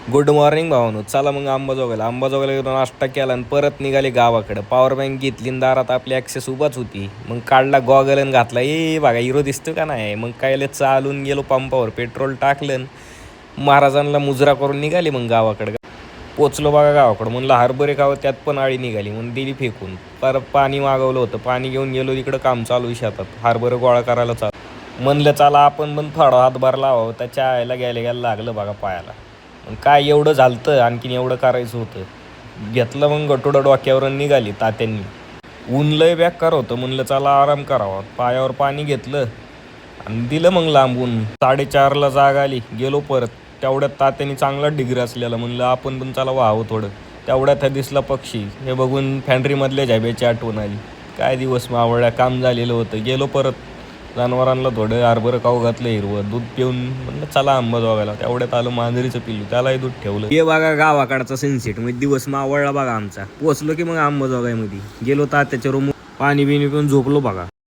Good morning भावानो. चला मग अंबाजोगाईला गेलो, नाश्ता केला आणि परत निघाले गावाकडं. पॉवर बँक घेतली आणि दारात आपली ॲक्सेस उभाच होती. मग काढला गॉगल आणि घातला. बघा हिरो दिसतो का नाही. मग काय चालून गेलो पंपावर, पेट्रोल टाकलं, महाराजांना मुजरा करून निघाली मग गावाकडं. पोचलो बघा गावाकडं. म्हणलं हरभरे खावं, त्यात पण आळी निघाली म्हणून दिली फेकून. परत पाणी मागवलं होतं, पाणी घेऊन गेलो. तिकडं काम चालू आहे शेतात, हरभरे गोळा करायला चालू. म्हणलं चला आपण पण थोडा हातभार लावावं. त्याच्या आईला गेल्या लागलं बघा पायाला. मग काय एवढं झालतं, आणखीन एवढं करायचं होतं. घेतलं मग गटोडं डोक्यावर निघाली तात्यांनी. ऊन लय बेकार होतं. म्हणलं चला आराम करावा. पायावर पाणी घेतलं आणि दिलं मग लांबून. 4:30ला जाग आली, गेलो परत. तेवढ्यात तात्यांनी चांगला डिग्री असलेला. म्हणलं आपण पण चला व्हावं थोडं. तेवढ्यात दिसला पक्षी. हे बघून फॅन्ड्रीमधल्या झाब्याची आठवण आली. काय दिवस मावळ्या, काम झालेलं होतं. गेलो परत. जनावरांना थोडं हरभरं खाऊ घातलं, हिरवं दूध पिऊन म्हणलं चला अंबाजोगाईला. तेवढ्यात आलं मांजरीचं पिल्लू, त्यालाही दूध ठेवलं. हे बघा गावाकडचा सनसेट. म्हणजे दिवस मावळला बघा आमचा. पोचलो की मग अंबाजोगाईमध्ये गेलो. तात्याच्या रूम पाणी बिणी पिऊन झोपलो बघा.